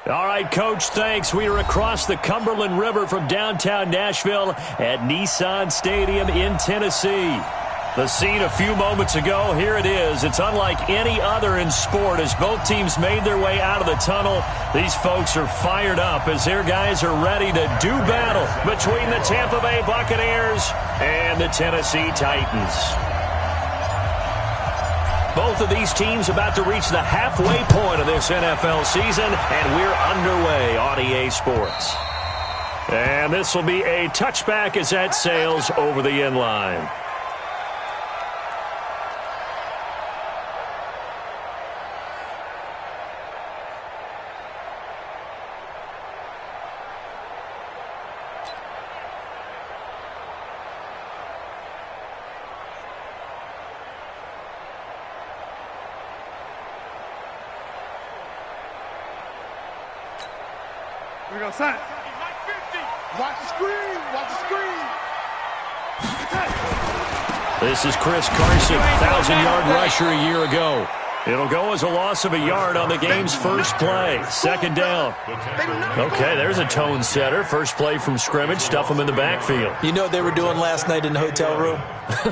All right, Coach, thanks. We are across the Cumberland River from downtown Nashville at Nissan Stadium in Tennessee. The scene a few moments ago, here it is. It's unlike any other in sport as both teams made their way out of the tunnel. These folks are fired up as their guys are ready to do battle between the Tampa Bay Buccaneers and the Tennessee Titans. Both of these teams about to reach the halfway point of this NFL season, and we're underway on EA Sports. And this will be a touchback as that sails over the end line. We go, son. Watch the screen. Watch the screen. This is Chris Carson, 1,000-yard rusher a year ago. It'll go as a loss of a yard on the game's first play. Second down. Okay, there's a tone setter. First play from scrimmage. Stuff them in the backfield. You know what they were doing last night in the hotel room?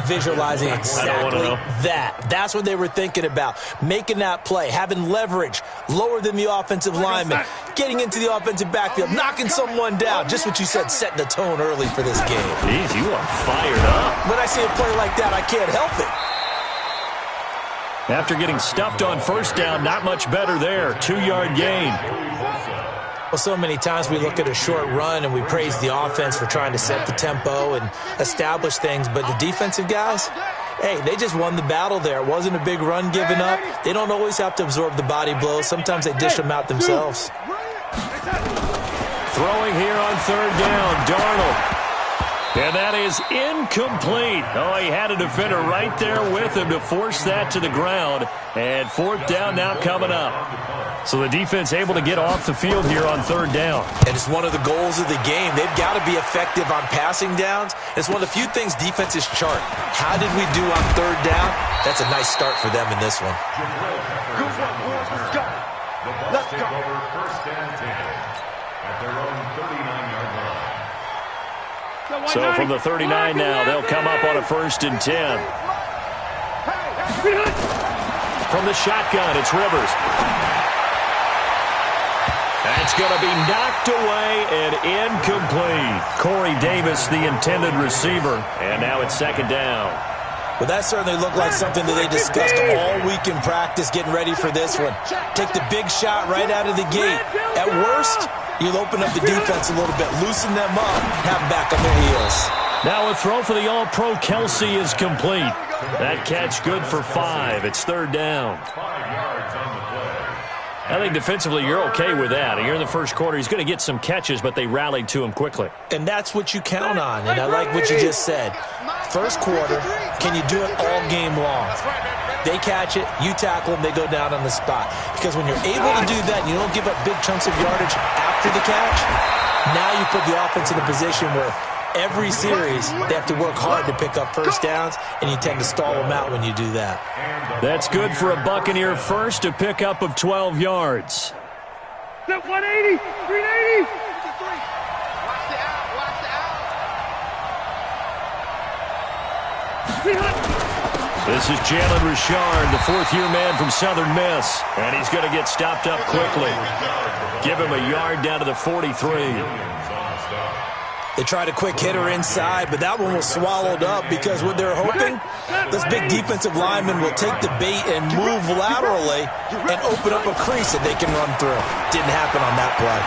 Visualizing exactly that. That's what they were thinking about. Making that play, having leverage, lower than the offensive lineman, getting into the offensive backfield, knocking someone down. Just what you said, setting the tone early for this game. Jeez, you are fired up. When I see a play like that, I can't help it. After getting stuffed on first down, not much better there. 2-yard gain. Well, so many times we look at a short run and we praise the offense for trying to set the tempo and establish things, but the defensive guys, hey, they just won the battle there. It wasn't a big run given up. They don't always have to absorb the body blows. Sometimes they dish them out themselves. Throwing here on third down, Darnold. And that is incomplete. Oh, he had a defender right there with him to force that to the ground. And fourth down now coming up. So the defense able to get off the field here on third down. And it's one of the goals of the game. They've got to be effective on passing downs. It's one of the few things defenses chart. How did we do on third down? That's a nice start for them in this one. Let's go. Let's go. First and 10 at their own 39-yard line. So from the 39 now, they'll come up on a first and 10. From the shotgun, it's Rivers. That's going to be knocked away and incomplete. Corey Davis, the intended receiver. And now it's second down. Well, that certainly looked like something that they discussed all week in practice getting ready for this one. Take the big shot right out of the gate. At worst, you'll open up the defense a little bit, loosen them up, have them back on their heels. Now a throw for the All-Pro Kelsey is complete. That catch good for 5. It's third down. 5 yards on the play. I think defensively you're okay with that. Here in the first quarter, he's going to get some catches, but they rallied to him quickly. And that's what you count on, and I like what you just said. First quarter, can you do it all game long? They catch it, you tackle them, they go down on the spot. Because when you're able to do that and you don't give up big chunks of yardage after the catch, now you put the offense in a position where every series they have to work hard to pick up first downs, and you tend to stall them out when you do that. That's good for a Buccaneer first, a pickup of 12 yards. 180, 380. This is Jalen Richard, the fourth-year man from Southern Miss. And he's going to get stopped up quickly. Give him a yard down to the 43. They tried a quick hitter inside, but that one was swallowed up because what they're hoping, this big defensive lineman will take the bait and move laterally and open up a crease that they can run through. Didn't happen on that play.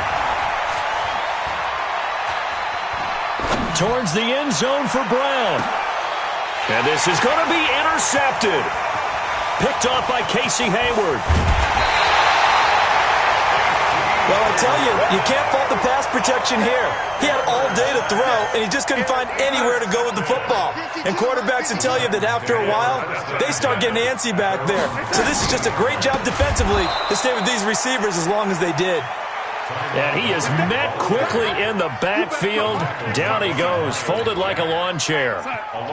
Towards the end zone for Brown. And this is going to be intercepted. Picked off by Casey Hayward. Well, I tell you, you can't fault the pass protection here. He had all day to throw, and he just couldn't find anywhere to go with the football. And quarterbacks will tell you that after a while, they start getting antsy back there. So this is just a great job defensively to stay with these receivers as long as they did. And he is met quickly in the backfield. Down he goes, folded like a lawn chair.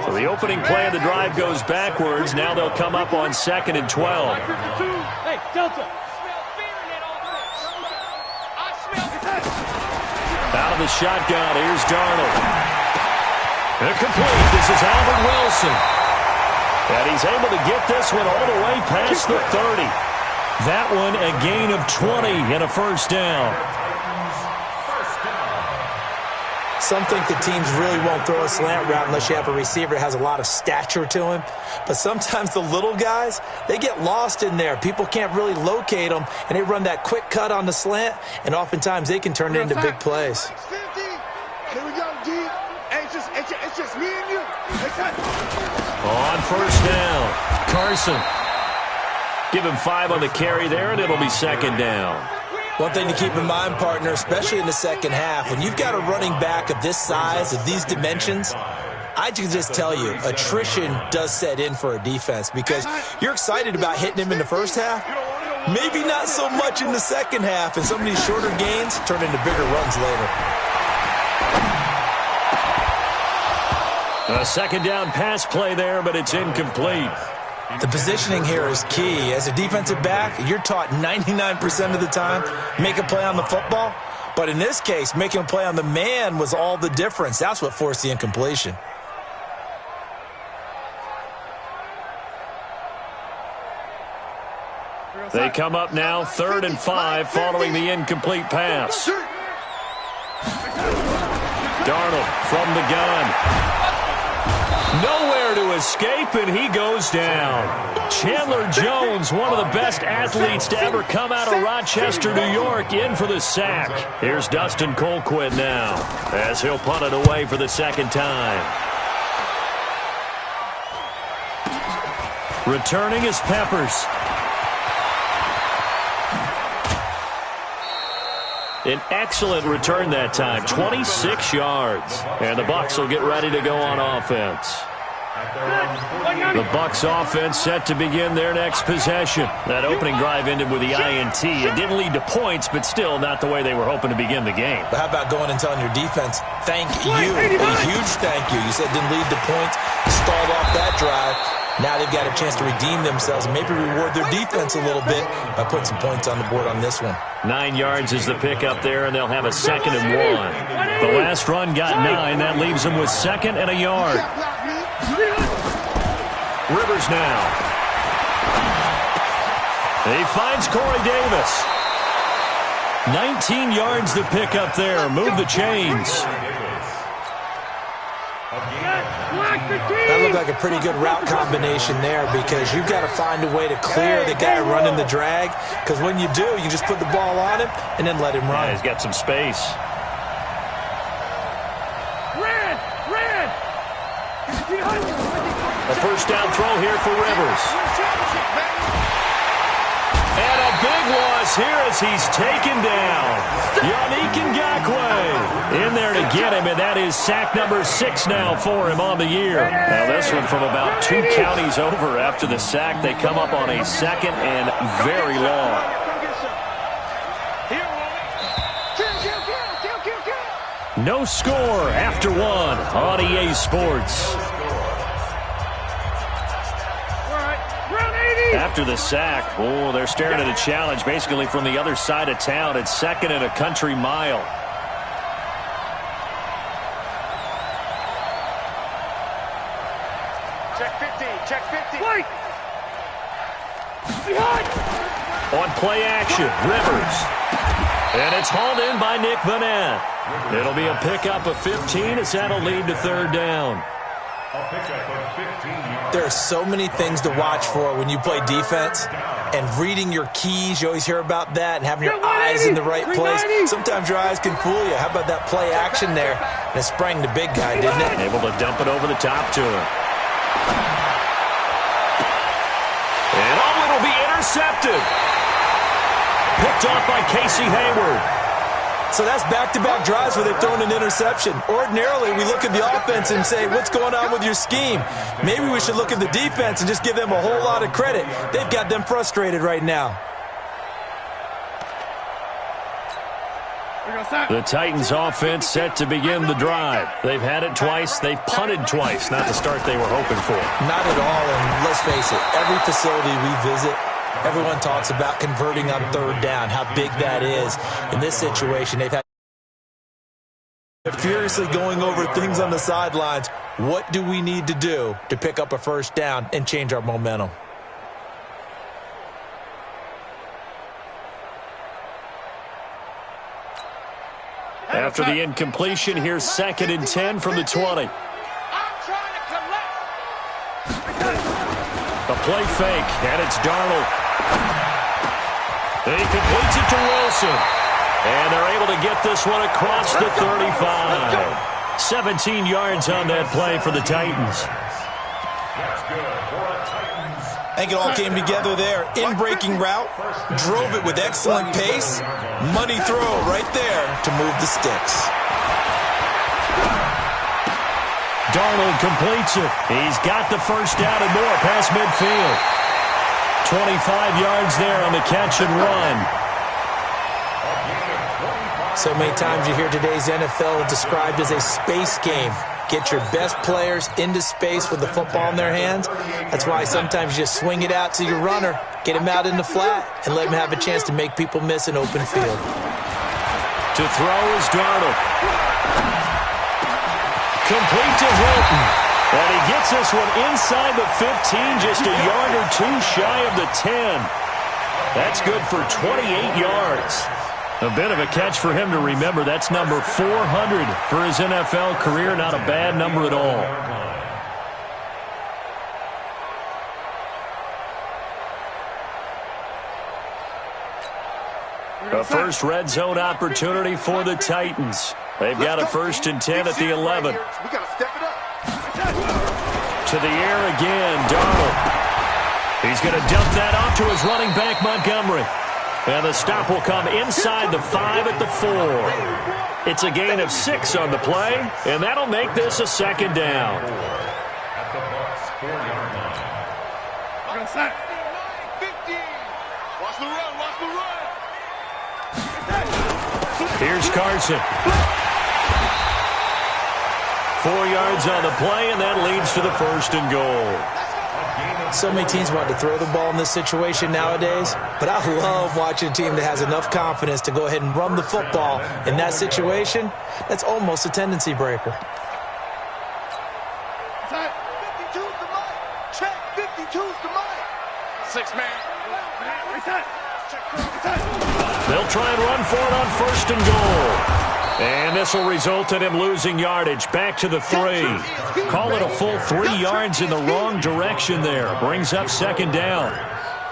So the opening play of the drive goes backwards. Now they'll come up on 2nd and 12. Hey, Delta. Out of the shotgun, here's Darnold. Incomplete. This is Albert Wilson. And he's able to get this one all the way past the 30. That one a gain of 20 and a first down. Some think the teams really won't throw a slant route unless you have a receiver that has a lot of stature to him. But sometimes the little guys, they get lost in there. People can't really locate them, and they run that quick cut on the slant, and oftentimes they can turn it into big plays. Here we go, D. It's just me and you. On first down, Carson. Give him 5 on the carry there, and it'll be second down. One thing to keep in mind, partner, especially in the second half, when you've got a running back of this size, of these dimensions, I can just tell you, attrition does set in for a defense because you're excited about hitting him in the first half, maybe not so much in the second half, and some of these shorter gains turn into bigger runs later. A second down pass play there, but it's incomplete. The positioning here is key. As a defensive back, you're taught 99% of the time, make a play on the football. But in this case, making a play on the man was all the difference. That's what forced the incompletion. They come up now 3rd and 5 following the incomplete pass. Darnold from the gun. Nowhere to escape, and he goes down. Chandler Jones, one of the best athletes to ever come out of Rochester, New York, in for the sack. Here's Dustin Colquitt now, as he'll punt it away for the second time. Returning is Peppers. An excellent return that time, 26 yards. And the Bucs will get ready to go on offense. The Bucs offense set to begin their next possession. That opening drive ended with the INT. It didn't lead to points, but still not the way they were hoping to begin the game. But how about going and telling your defense, thank you, a huge thank you. You said it didn't lead to points, stalled off that drive. Now they've got a chance to redeem themselves and maybe reward their defense a little bit by putting some points on the board on this one. 9 yards is the pickup there, and they'll have a 2nd and 1. The last run got 9. That leaves them with 2nd and a yard. Rivers now. He finds Corey Davis. 19 yards the pickup there. Move the chains. That looked like a pretty good route combination there because you've got to find a way to clear the guy running the drag, because when you do, you just put the ball on him and then let him run. Yeah, he's got some space. A first down throw here for Rivers. And a big loss here as he's taken down. Yannick Ngakoue in there to get him, and that is sack number 6 now for him on the year. Now this one from about 2 counties over after the sack. They come up on a 2nd and very long. No score after 1 on EA Sports. After the sack, oh, they're staring at a challenge basically from the other side of town. It's 2nd and a country mile. Check 50, check 50. Wait. On play action, Rivers. And it's hauled in by Nick Vanette. It'll be a pickup of 15 as that'll lead to 3rd down. There are so many things to watch for when you play defense, and reading your keys, you always hear about that, and having your eyes in the right place. Sometimes your eyes can fool you. How about that play action there? And it sprang the big guy, didn't it? Able to dump it over the top to him. And oh, it'll be intercepted. Picked off by Casey Hayward. So that's back-to-back drives where they've thrown an interception. Ordinarily, we look at the offense and say, what's going on with your scheme? Maybe we should look at the defense and just give them a whole lot of credit. They've got them frustrated right now. The Titans offense set to begin the drive. They've had it twice. They've punted twice. Not the start they were hoping for. Not at all, and let's face it, every facility we visit, everyone talks about converting on 3rd down, how big that is. In this situation, they've had Furiously going over things on the sidelines. What do we need to do to pick up a first down and change our momentum? After the incompletion, here's 2nd and 10 from the 20. A play fake, and it's Darnold. And he completes it to Wilson. And they're able to get this one across the 35. 17 yards on that play for the Titans. I think it all came together there. In-breaking route, drove it with excellent pace. Money throw right there to move the sticks. Darnold completes it. He's got the first down and more past midfield. 25 yards there on the catch and run. So many times you hear today's NFL described as a space game. Get your best players into space with the football in their hands. That's why sometimes you just swing it out to your runner, get him out in the flat, and let him have a chance to make people miss an open field. To throw is Darnold. Complete to Hilton. And he gets this one inside the 15, just a yard or two shy of the 10. That's good for 28 yards. A bit of a catch for him to remember. That's number 400 for his NFL career. Not a bad number at all. A first red zone opportunity for the Titans. They've got a 1st and 10 at the 11. We got to step it up. To the air again, Darnold. He's going to dump that off to his running back, Montgomery. And the stop will come inside the 5 at the 4. It's a gain of 6 on the play, and that'll make this a 2nd down. At the Bucs 4-yard line. 15. Watch the run, watch the run. Here's Carson. 4 yards on the play, and that leads to the 1st and goal. So many teams want to throw the ball in this situation nowadays, but I love watching a team that has enough confidence to go ahead and run the football. In that situation, that's almost a tendency breaker. 52's the mic. Check, 52's the mic. 6-man. They'll try and run for it on 1st and goal. And this will result in him losing yardage back to the 3. Call it a full 3 yards in the wrong direction there. Brings up 2nd down.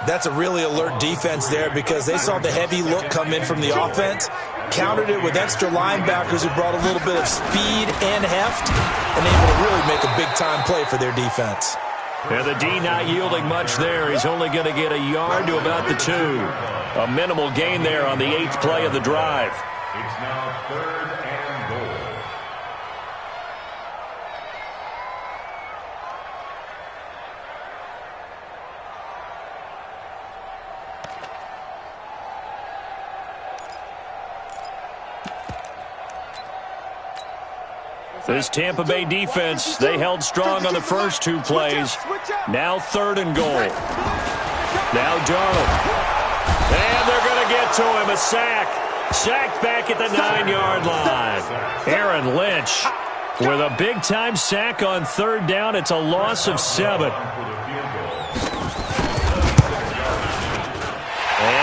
That's a really alert defense there because they saw the heavy look come in from the offense, countered it with extra linebackers who brought a little bit of speed and heft, and able to really make a big-time play for their defense. And the D not yielding much there. He's only going to get a yard to about the 2. A minimal gain there on the 8th play of the drive. It's now 3rd and goal. This Tampa Bay defense, they held strong on the first 2 plays. Now 3rd and goal. Now Darnold. And they're going to get to him. A sack. Sacked back at the 9-yard line. Aaron Lynch with a big-time sack on 3rd down. It's a loss of 7. And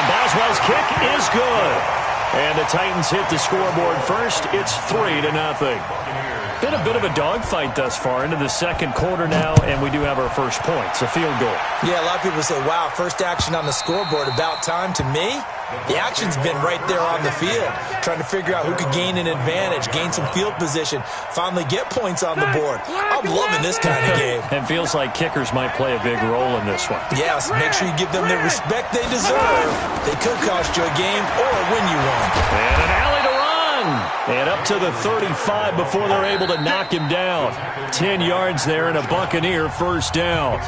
Boswell's kick is good. And the Titans hit the scoreboard first. It's 3-0. Been a bit of a dogfight thus far into the 2nd quarter now, and we do have our first points, a field goal. Yeah, a lot of people say, wow, first action on the scoreboard, about time. To me, the action's been right there on the field, trying to figure out who could gain an advantage, gain some field position, finally get points on the board. I'm loving this kind of game. It feels like kickers might play a big role in this one. Yes, make sure you give them the respect they deserve. They could cost you a game or win you one. And an alley to run. And up to the 35 before they're able to knock him down. 10 yards there and a Buccaneer first down.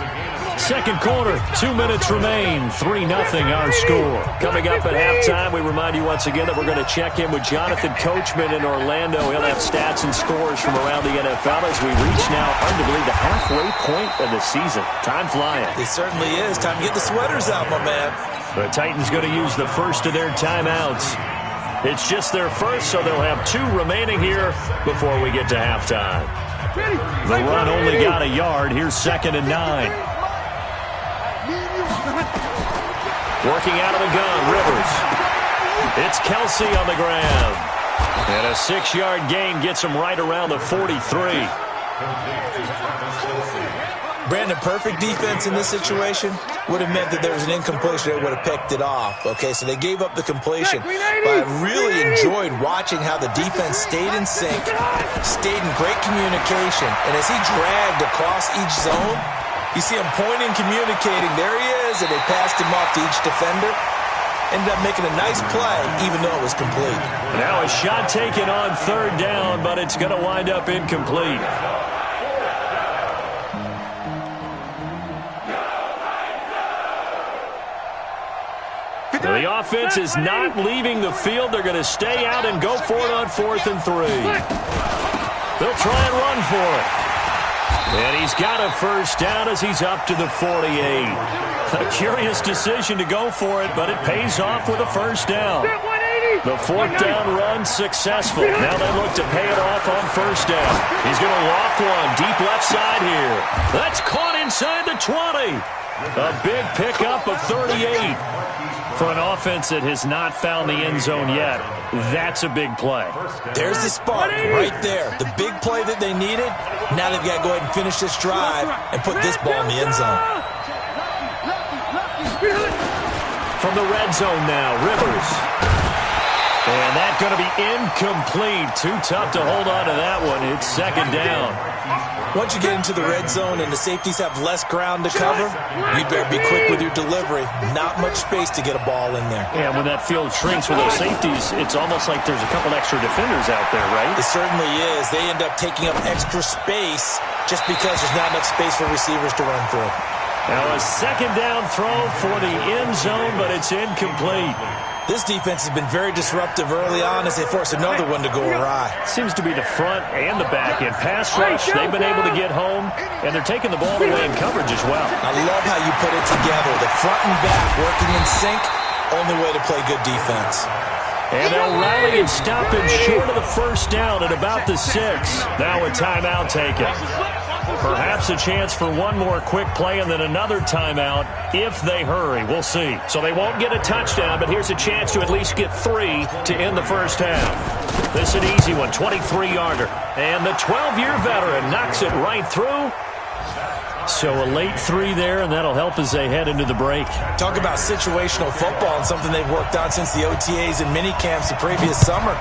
2nd quarter, 2 minutes remain. 3-0 our score. Coming up at halftime, we remind you once again that we're going to check in with Jonathan Coachman in Orlando. He'll have stats and scores from around the NFL as we reach now, arguably, the halfway point of the season. Time flying. It certainly is. Time to get the sweaters out, my man. The Titans going to use the first of their timeouts. It's just their first, so they'll have 2 remaining here before we get to halftime. The run only got a yard. Here's 2nd and 9. Working out of the gun, Rivers. It's Kelsey on the ground. And a 6-yard gain gets him right around the 43. Brandon, perfect defense in this situation would have meant that there was an incompletion that would have picked it off. Okay, so they gave up the completion. But I really enjoyed watching how the defense stayed in sync, stayed in great communication. And as he dragged across each zone, you see him pointing, communicating. There he is, and they passed him off to each defender. Ended up making a nice play, even though it was complete. Now a shot taken on 3rd down, but it's going to wind up incomplete. The offense is not leaving the field. They're going to stay out and go for it on 4th and 3. They'll try and run for it. And he's got a 1st down as he's up to the 48. A curious decision to go for it, but it pays off with a 1st down. The 4th down run successful. Now they look to pay it off on 1st down. He's going to loft one deep left side here. That's caught inside the 20. A big pickup of 38. For an offense that has not found the end zone yet, that's a big play. There's the spark right there. The big play that they needed. Now they've got to go ahead and finish this drive and put this ball in the end zone. From the red zone now, Rivers. And that's going to be incomplete. Too tough to hold on to that one. It's 2nd down. Once you get into the red zone and the safeties have less ground to cover, you better be quick with your delivery. Not much space to get a ball in there. Yeah, when that field shrinks with those safeties, it's almost like there's a couple extra defenders out there, right? It certainly is. They end up taking up extra space just because there's not enough space for receivers to run through. Now a 2nd down throw for the end zone, but it's incomplete. This defense has been very disruptive early on as they force another one to go awry. Seems to be the front and the back end. Pass rush, they've been able to get home, and they're taking the ball away in coverage as well. I love how you put it together. The front and back working in sync, only way to play good defense. And they'll rally and stop him short of the 1st down at about the 6. Now a timeout taken. Perhaps a chance for one more quick play and then another timeout if they hurry. We'll see. So they won't get a touchdown, but here's a chance to at least get 3 to end the 1st half. This is an easy one, 23-yarder. And the 12-year veteran knocks it right through. So a late 3 there, and that'll help as they head into the break. Talk about situational football and something they've worked on since the OTAs and mini camps the previous summer.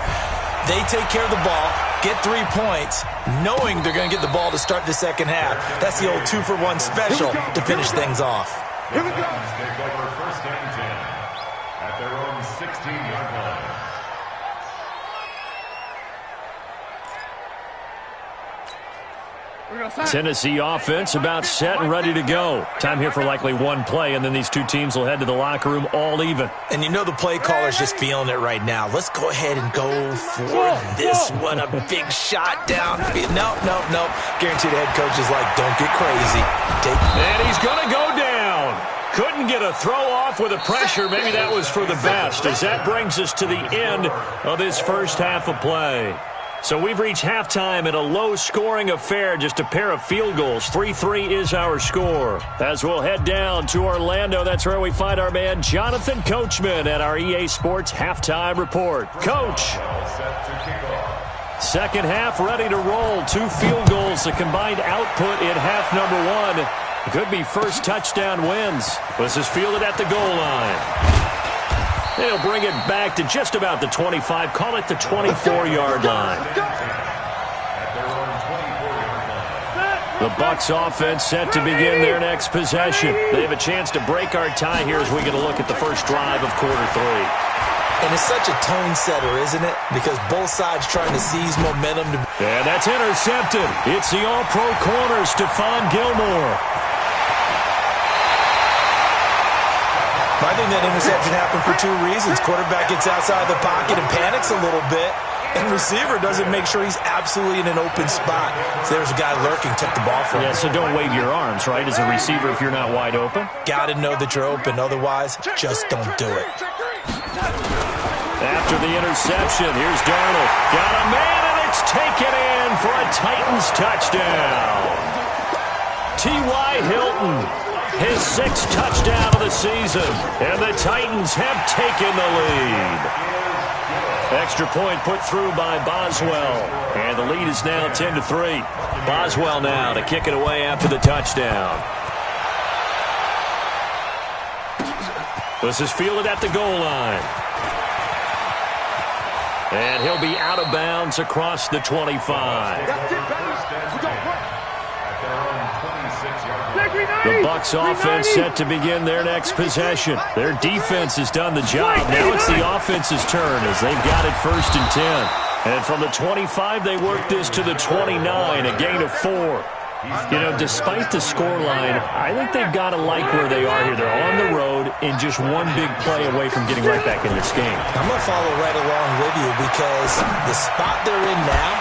They take care of the ball, get 3 points, knowing they're going to get the ball to start the 2nd half. That's the old 2-for-1 special to finish things off. Here we go. Take over 1st and 10 at their own 16-yard line. Tennessee offense about set and ready to go. Time here for likely one play, and then these two teams will head to the locker room all even. And you know the play caller's just feeling it right now. Let's go ahead and go for this one. A big shot downfield. Nope. Guaranteed the head coach is like, don't get crazy. And he's going to go down. Couldn't get a throw off with the pressure. Maybe that was for the best, as that brings us to the end of this 1st half of play. So we've reached halftime in a low-scoring affair, just a pair of field goals. 3-3 is our score. As we'll head down to Orlando, that's where we find our man Jonathan Coachman at our EA Sports Halftime Report. Coach. 2nd half ready to roll. 2 field goals, the combined output in half number 1. Could be first touchdown wins. This is fielded at the goal line. They'll bring it back to just about the 25. Call it the 24-yard line. The Bucs offense set to begin their next possession. They have a chance to break our tie here as we get a look at the first drive of quarter 3. And it's such a tone setter, isn't it? Because both sides trying to seize momentum. And that's intercepted. It's the all-pro corner, Stephon Gilmore. I think that interception happened for 2 reasons. Quarterback gets outside the pocket and panics a little bit, and receiver doesn't make sure he's absolutely in an open spot. So there's a guy lurking, took the ball from him. Yeah, so don't wave your arms, right, as a receiver if you're not wide open. Got to know that you're open. Otherwise, just don't do it. After the interception, here's Darnold. Got a man, and it's taken in for a Titans touchdown. T.Y. Hilton, his 6th touchdown of the season, and the Titans have taken the lead. Extra point put through by Boswell, and the lead is now 10-3. Boswell now to kick it away after the touchdown. This is fielded at the goal line. And he'll be out of bounds across the 25. The Bucs offense set to begin their next possession. Their defense has done the job. Now it's the offense's turn as they've got it 1st and 10. And from the 25, they work this to the 29, a gain of 4. You know, despite the scoreline, I think they've got to like where they are here. They're on the road and just one big play away from getting right back in this game. I'm going to follow right along with you because the spot they're in now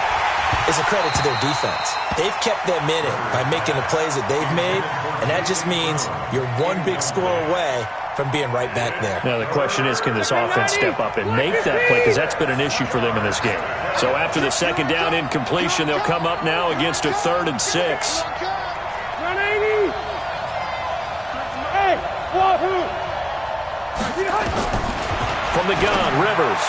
is a credit to their defense. They've kept them in it by making the plays that they've made, and that just means you're one big score away from being right back there. Now the question is, can this offense step up and make that play? Because that's been an issue for them in this game. So after the 2nd down incompletion, they'll come up now against a 3rd and 6. From the gun, Rivers.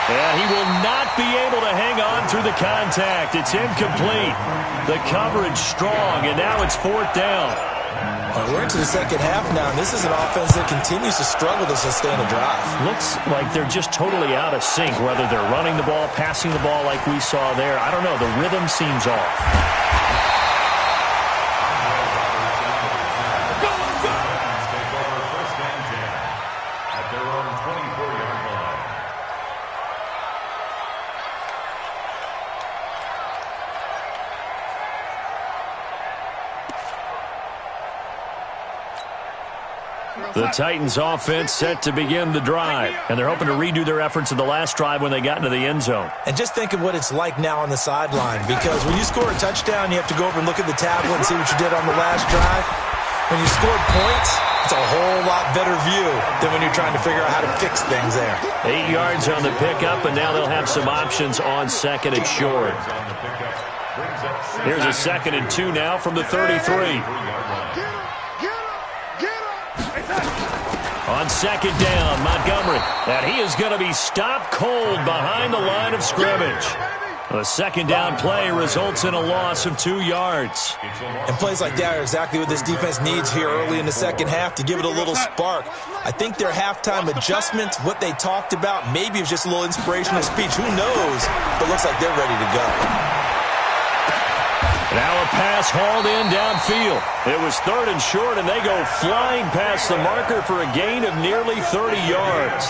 And he will not be able to hang on through the contact. It's incomplete. The coverage strong, and now it's 4th down. Well, we're into the 2nd half now, and this is an offense that continues to struggle to sustain a drive. Looks like they're just totally out of sync, whether they're running the ball, passing the ball like we saw there. I don't know. The rhythm seems off. The Titans offense set to begin the drive, and they're hoping to redo their efforts in the last drive when they got into the end zone. And just think of what it's like now on the sideline, because when you score a touchdown, you have to go over and look at the tablet and see what you did on the last drive. When you scored points, it's a whole lot better view than when you're trying to figure out how to fix things there. 8 yards on the pickup, and now they'll have some options on 2nd and short. Here's a 2nd and 2 now from the 33. On 2nd down, Montgomery. And he is going to be stopped cold behind the line of scrimmage. The 2nd down play results in a loss of 2 yards. And plays like that are exactly what this defense needs here early in the 2nd half to give it a little spark. I think their halftime adjustments, what they talked about, maybe it was just a little inspirational speech. Who knows? But it looks like they're ready to go. Now a pass hauled in downfield. It was 3rd and short, and they go flying past the marker for a gain of nearly 30 yards.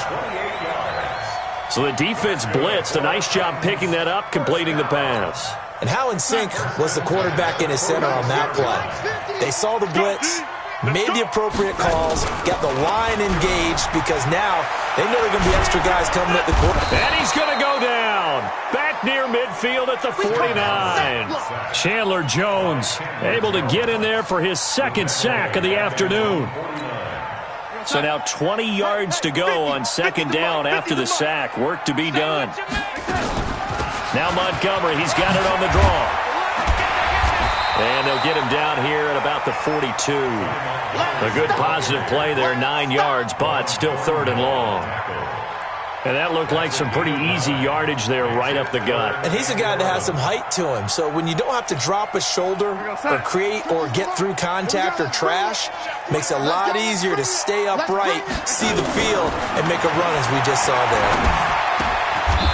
So the defense blitzed. A nice job picking that up, completing the pass. And how in sync was the quarterback in his center on that play? They saw the blitz, made the appropriate calls, got the line engaged, because now they know there are going to be extra guys coming at the quarterback. And he's going to go down. Back near midfield at the 49. Chandler Jones able to get in there for his 2nd sack of the afternoon. So now 20 yards to go on 2nd down after the sack. Work to be done. Now Montgomery, he's got it on the draw. And they'll get him down here at about the 42. A good positive play there, 9 yards, but still 3rd and long. And that looked like some pretty easy yardage there right up the gut. And he's a guy that has some height to him. So when you don't have to drop a shoulder or create or get through contact or trash, makes it a lot easier to stay upright, see the field, and make a run as we just saw there.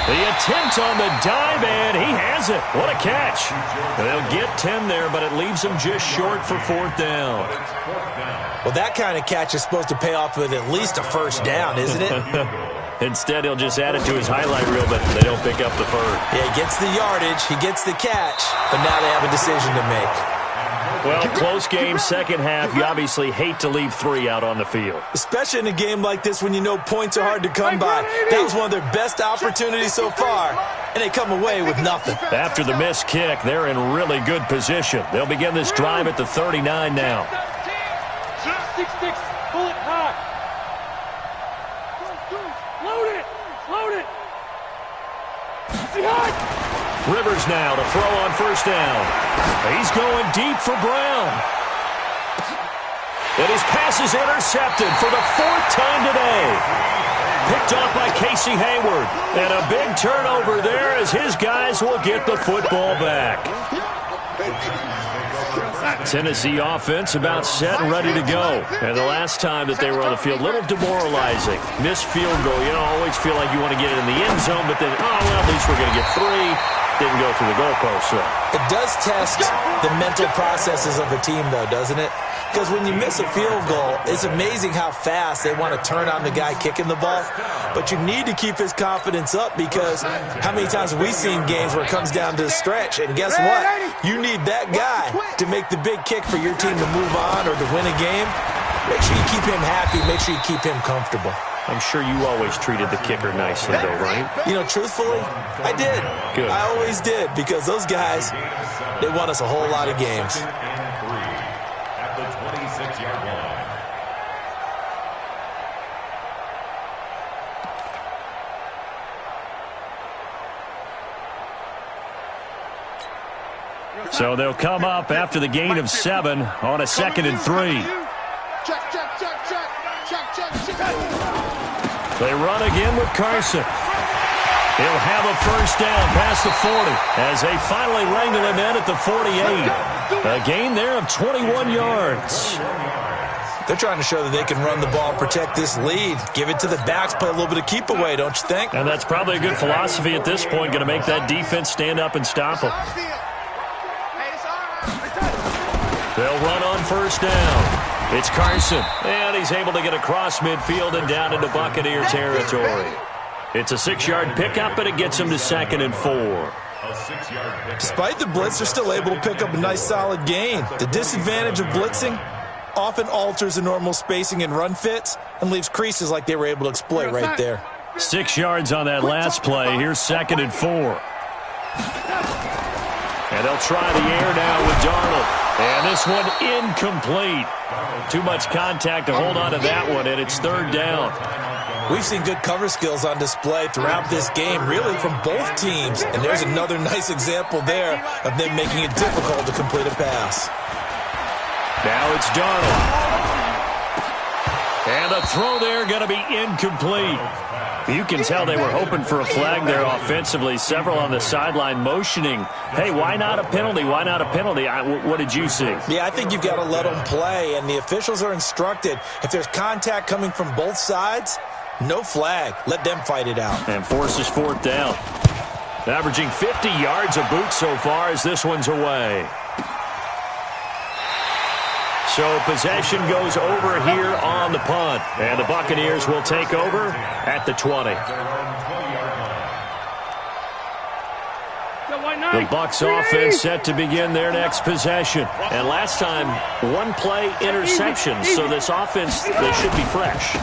The attempt on the dive, and he has it. What a catch. They'll get 10 there, but it leaves them just short for 4th down. Well, that kind of catch is supposed to pay off with at least a 1st down, isn't it? Instead, he'll just add it to his highlight reel, but they don't pick up the first. Yeah, he gets the yardage, he gets the catch, but now they have a decision to make. Well, close game, 2nd half. You obviously hate to leave 3 out on the field. Especially in a game like this when you know points are hard to come by. That was one of their best opportunities so far, and they come away with nothing. After the missed kick, they're in really good position. They'll begin this drive at the 39 now. 6-6, pull it high. Load it. Rivers now to throw on first down. He's going deep for Brown. And his pass is intercepted for the 4th time today. Picked off by Casey Hayward. And a big turnover there as his guys will get the football back. Tennessee offense about set and ready to go. And the last time that they were on the field, a little demoralizing. Missed field goal. You know, always feel like you want to get it in the end zone, but then, oh, well, at least we're going to get 3. Didn't go through the goalpost, though. It does test the mental processes of a team, though, doesn't it? Because when you miss a field goal, it's amazing how fast they want to turn on the guy kicking the ball. But you need to keep his confidence up because how many times have we seen games where it comes down to the stretch? And guess what? You need that guy to make the big kick for your team to move on or to win a game. Make sure you keep him happy. Make sure you keep him comfortable. I'm sure you always treated the kicker nicely, though, right? You know, truthfully, I did. Good. I always did because those guys, they won us a whole lot of games. At the 26-yard line. So they'll come up after the gain of 7 on a 2nd and 3. They run again with Carson. He'll have a first down past the 40 as they finally wrangle him in at the 48. A gain there of 21 yards. They're trying to show that they can run the ball, protect this lead, give it to the backs, play a little bit of keep away, don't you think? And that's probably a good philosophy at this point, going to make that defense stand up and stop them. They'll run on first down. It's Carson, and he's able to get across midfield and down into Buccaneer territory. It's a 6-yard pickup, and it gets him to 2nd and 4. Despite the blitz, they're still able to pick up a nice solid gain. The disadvantage of blitzing often alters the normal spacing and run fits and leaves creases like they were able to exploit right there. 6 yards on that last play. Here's 2nd and 4. And they'll try the air now with Darnold. And this one incomplete. Too much contact to hold on to that one, and it's 3rd down. We've seen good cover skills on display throughout this game, really from both teams. And there's another nice example there of them making it difficult to complete a pass. Now it's Darnold. And the throw there going to be incomplete. You can tell they were hoping for a flag there offensively. Several on the sideline motioning, hey, why not a penalty? Why not a penalty? What did you see? Yeah, I think you've got to let them play, and the officials are instructed. If there's contact coming from both sides, no flag. Let them fight it out. And forces 4th down. Averaging 50 yards a boot so far as this one's away. So possession goes over here on the punt. And the Buccaneers will take over at the 20. The Bucs offense set to begin their next possession. And last time, 1-play interception. So this offense, they should be fresh.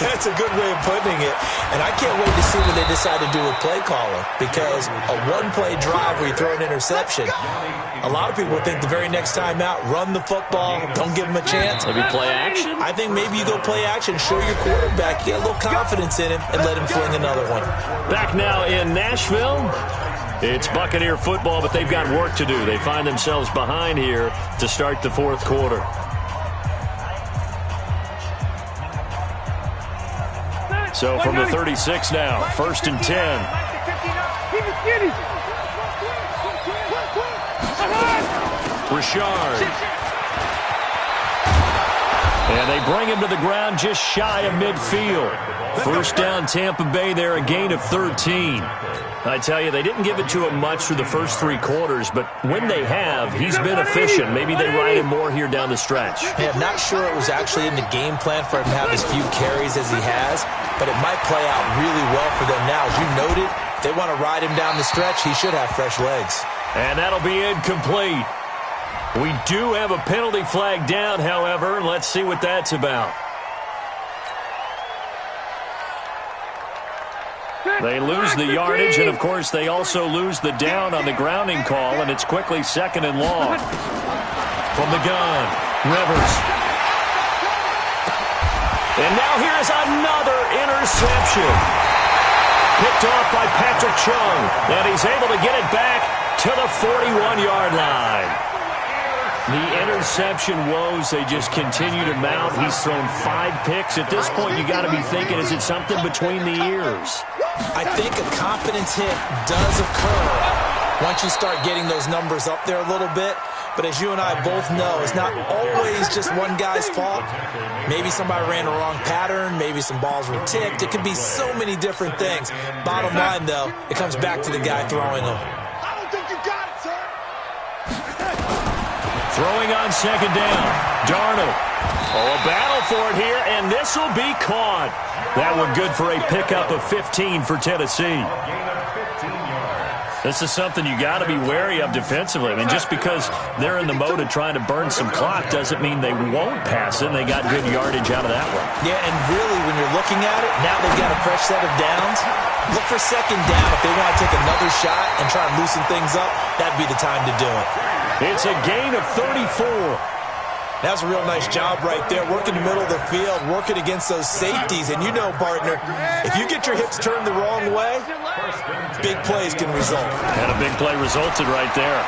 That's a good way of putting it. And I can't wait to see what they decide to do with play calling. Because a 1-play drive where you throw an interception, a lot of people think the very next time out, run the football, don't give them a chance. Maybe play action? I think maybe you go play action, show your quarterback, get a little confidence in him, and let him fling another one. Back now in Nashville. It's Buccaneer football, but they've got work to do. They find themselves behind here to start the 4th quarter. So from the 36 now, 1st and 10. Richard. And they bring him to the ground just shy of midfield. First down Tampa Bay there, a gain of 13. I tell you, they didn't give it to him much through the first 3 quarters, but when they have, he's been efficient. Maybe they ride him more here down the stretch. Yeah, I'm not sure it was actually in the game plan for him to have as few carries as he has, but it might play out really well for them now. As you noted, if they want to ride him down the stretch, he should have fresh legs. And that'll be incomplete. We do have a penalty flag down, however. Let's see what that's about. They lose the yardage, and, of course, they also lose the down on the grounding call, and it's quickly 2nd and long. From the gun, Rivers. And now here's another interception. Picked off by Patrick Chung. And he's able to get it back to the 41-yard line. The interception woes, they just continue to mount. He's thrown 5 picks. At this point, you got to be thinking, is it something between the ears? I think a confidence hit does occur once you start getting those numbers up there a little bit. But as you and I both know, it's not always just one guy's fault. Maybe somebody ran the wrong pattern. Maybe some balls were tipped. It could be so many different things. Bottom line, though, it comes back to the guy throwing them. I don't think you got it, sir. Throwing on second down. Darnold. Oh, a battle for it here, and this will be caught. That one good for a pickup of 15 for Tennessee. This is something you got to be wary of defensively. I mean, just because they're in the mode of trying to burn some clock doesn't mean they won't pass it. They got good yardage out of that one. Yeah, and really, when you're looking at it, now they've got a fresh set of downs. Look for second down. If they want to take another shot and try and loosen things up, that'd be the time to do it. It's a gain of 34. That's a real nice job right there, working the middle of the field, working against those safeties. And you know, partner, if you get your hips turned the wrong way, big plays can result. And a big play resulted right there.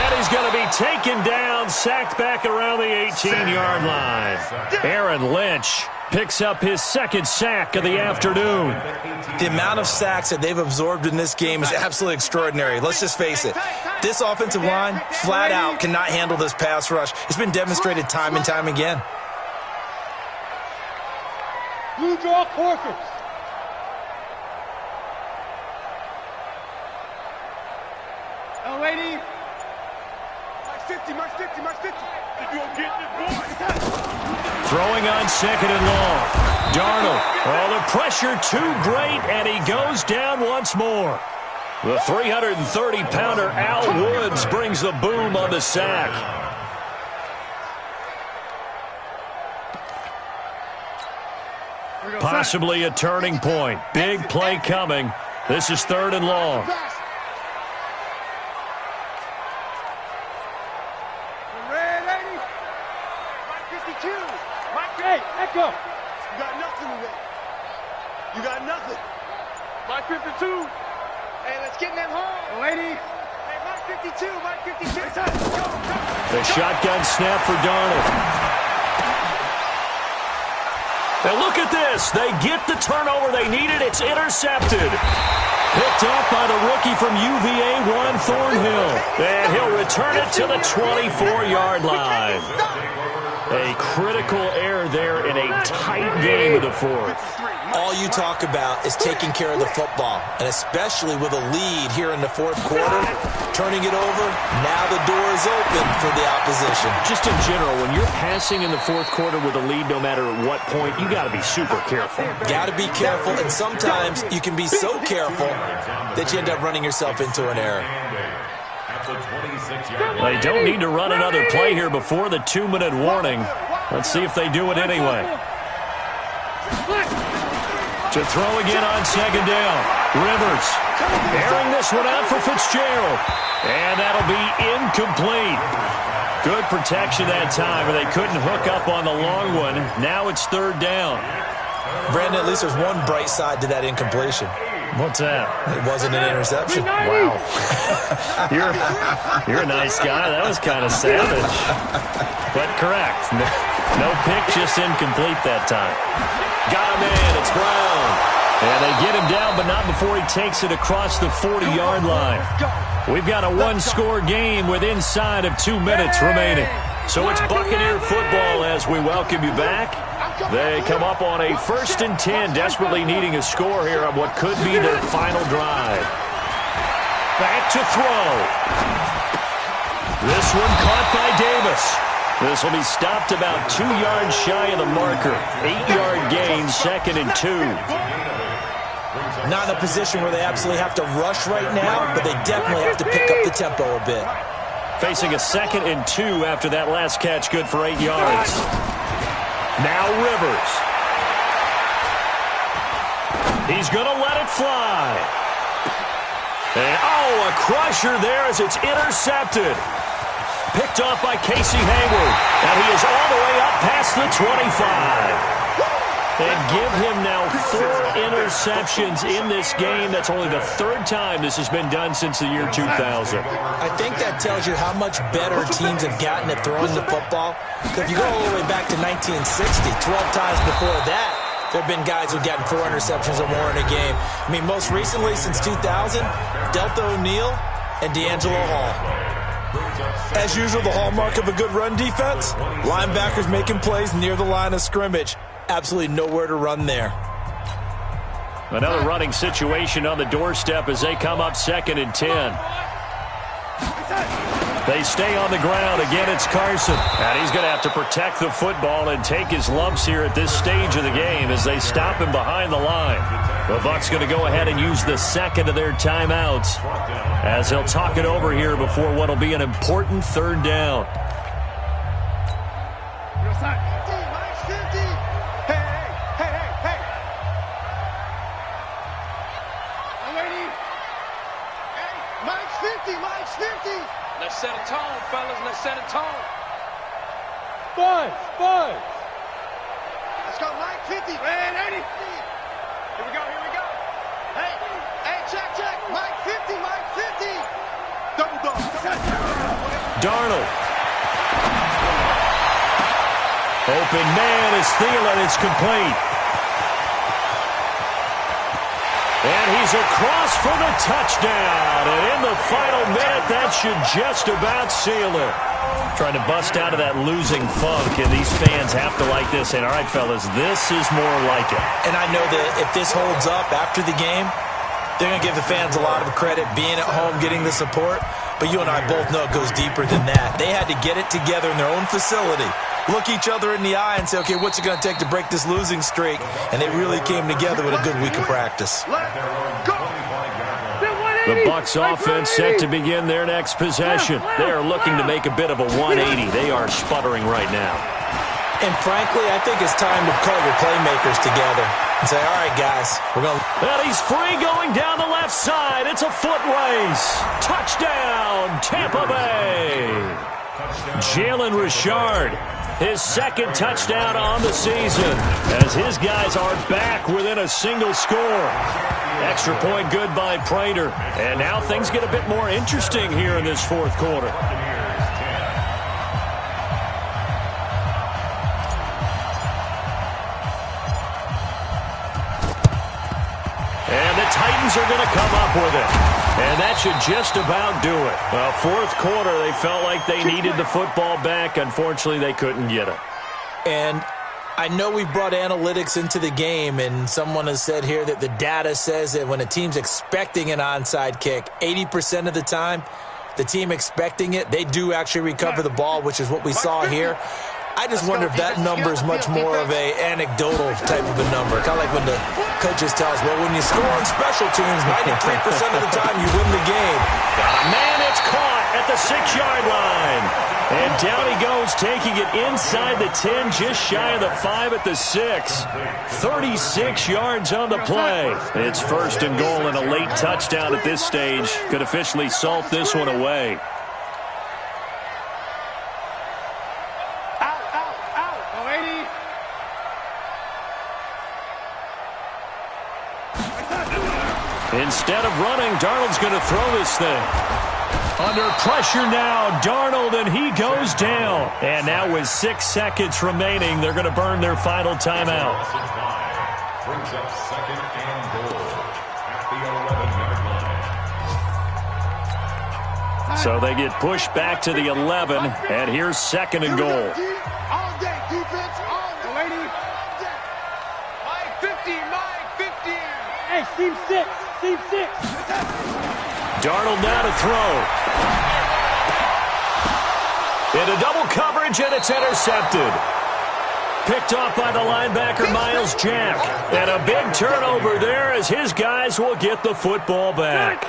And he's going to be taken down, sacked back around the 18-yard line. Aaron Lynch picks up his second sack of the afternoon. The amount of sacks that they've absorbed in this game is absolutely extraordinary. Let's just face it. This offensive line, flat out, cannot handle this pass rush. It's been demonstrated time and time again. Blue draw quarters. Now, lady. Mark 50. If you don't get this boy. Throwing on second and long. Darnold. Oh, the pressure too great, and he goes down once more. The 330-pounder Al Woods brings the boom on the sack. Possibly a turning point. Big play coming. This is third and long. Echo. You got nothing today. You got nothing. Mike 52. Hey, let's get in that hole. Lady. Hey, Mike 52. Mike 56. Go. The shotgun snap for Darnold. And look at this. They get the turnover they needed. It's intercepted. Picked off by the rookie from UVA, Juan Thornhill. And he'll return it to the 24-yard line. A critical error there in a tight game of the fourth. All you talk about is taking care of the football, and especially with a lead here in the fourth quarter, turning it over, now the door is open for the opposition. Just in general, when you're passing in the fourth quarter with a lead, no matter at what point, you got to be super careful. Got to be careful, and sometimes you can be so careful that you end up running yourself into an error. They don't need to run another play here before the 2-minute warning. Let's see if they do it anyway. To throw again on second down. Rivers airing this one out for Fitzgerald. And that'll be incomplete. Good protection that time, but they couldn't hook up on the long one. Now it's third down. Brandon, at least there's one bright side to that incompletion. What's that? It wasn't an interception. Wow. You're a nice guy. That was kind of savage. But correct. No pick, just incomplete that time. Got him in. It's Brown. And they get him down, but not before he takes it across the 40-yard line. We've got a one-score game with inside of 2 minutes remaining. So it's Buccaneer football as we welcome you back. They come up on a 1st and 10, desperately needing a score here on what could be their final drive. Back to throw. This one caught by Davis. This will be stopped about 2 yards shy of the marker. 8-yard gain, 2nd and 2. Not in a position where they absolutely have to rush right now, but they definitely have to pick up the tempo a bit. Facing a 2nd and 2 after that last catch, good for 8 yards. Now Rivers. He's going to let it fly. And, oh, a crusher there as it's intercepted. Picked off by Casey Hayward. And he is all the way up past the 25. And give him now 4 interceptions in this game. That's only the 3rd time this has been done since the year 2000. I think that tells you how much better teams have gotten at throwing the football. Because if you go all the way back to 1960, 12 times before that, there have been guys who've gotten 4 interceptions or more in a game. I mean, most recently, since 2000, Delta O'Neal and D'Angelo Hall. As usual, the hallmark of a good run defense, linebackers making plays near the line of scrimmage. Absolutely nowhere to run there. Another running situation on the doorstep as they come up 2nd and 10. They stay on the ground. Again, it's Carson. And he's going to have to protect the football and take his lumps here at this stage of the game as they stop him behind the line. The Bucs going to go ahead and use the 2nd of their timeouts as they'll talk it over here before what will be an important 3rd down. Let's set a tone, fellas. Let's set a tone. Five. Let's go, Mike 50. Man, 80. Here we go. Hey, check. Mike 50. Double dog. Darnold. Open man is Thielen. It's complete. And he's across for the touchdown. And in the final minute, that should just about seal it. Trying to bust out of that losing funk, and these fans have to like this. And all right, fellas, this is more like it. And I know that if this holds up after the game, they're going to give the fans a lot of credit being at home, getting the support. But you and I both know it goes deeper than that. They had to get it together in their own facility, look each other in the eye and say, okay, what's it going to take to break this losing streak? And they really came together with a good week of practice. The Bucs offense set to begin their next possession. They are looking to make a bit of a 180. They are sputtering right now. And frankly, I think it's time to call your playmakers together and say, all right, guys, we're going to... And he's free going down the left side. It's a foot race. Touchdown, Tampa Bay. Jalen Richard, his 2nd touchdown on the season as his guys are back within a single score. Extra point good by Prater. And now things get a bit more interesting here in this 4th quarter. And the Titans are going to come up with it. And that should just about do it. Well, 4th quarter, they felt like they needed the football back. Unfortunately, they couldn't get it. And I know we've brought analytics into the game, and someone has said here that the data says that when a team's expecting an onside kick, 80% of the time, the team expecting it, they do actually recover the ball, which is what we saw here. I just wonder if that number is much more of a anecdotal type of a number. Kind of like when the coaches tell us, well, when you score on special teams, 93% of the time you win the game. Man, it's caught at the 6-yard line. And down he goes, taking it inside the 10, just shy of the 5 at the 6. 36 yards on the play. It's 1st and goal, and a late touchdown at this stage could officially salt this one away. Instead of running, Darnold's going to throw this thing. Under pressure now, Darnold, and he goes down. And now with 6 seconds remaining, they're going to burn their final timeout. Brings up 2nd and goal at the 11-yard line. So they get pushed back to the 11, and here's 2nd and goal. All day, defense, all day. Mike 50. Hey, Steve 6. Darnold now to throw. Into double coverage, and it's intercepted. Picked off by the linebacker, Miles Jack. And a big turnover there as his guys will get the football back.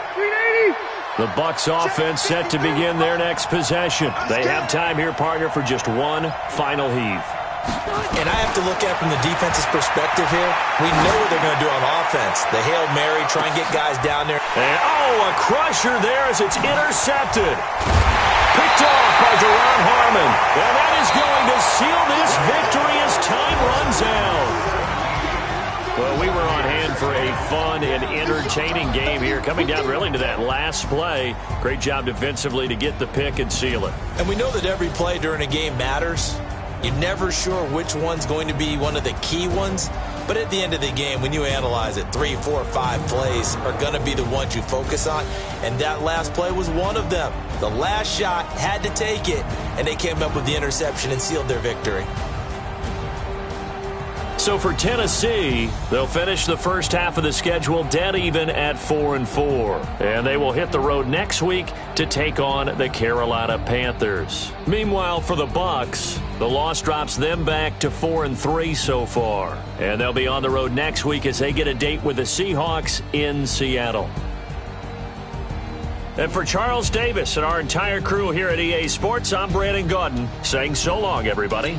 The Bucs offense set to begin their next possession. They have time here, partner, for just one final heave. And I have to look at from the defense's perspective here. We know what they're going to do on offense. The Hail Mary, try and get guys down there. And, a crusher there as it's intercepted. Picked off by Duron Harmon. And that is going to seal this victory as time runs out. Well, we were on hand for a fun and entertaining game here, coming down really to that last play. Great job defensively to get the pick and seal it. And we know that every play during a game matters. You're never sure which one's going to be one of the key ones. But at the end of the game, when you analyze it, 3, 4, 5 plays are going to be the ones you focus on. And that last play was one of them. The last shot had to take it, and they came up with the interception and sealed their victory. So for Tennessee, they'll finish the first half of the schedule dead even at 4-4. And they will hit the road next week to take on the Carolina Panthers. Meanwhile, for the Bucs, the loss drops them back to 4-3 so far. And they'll be on the road next week as they get a date with the Seahawks in Seattle. And for Charles Davis and our entire crew here at EA Sports, I'm Brandon Gaudin saying so long, everybody.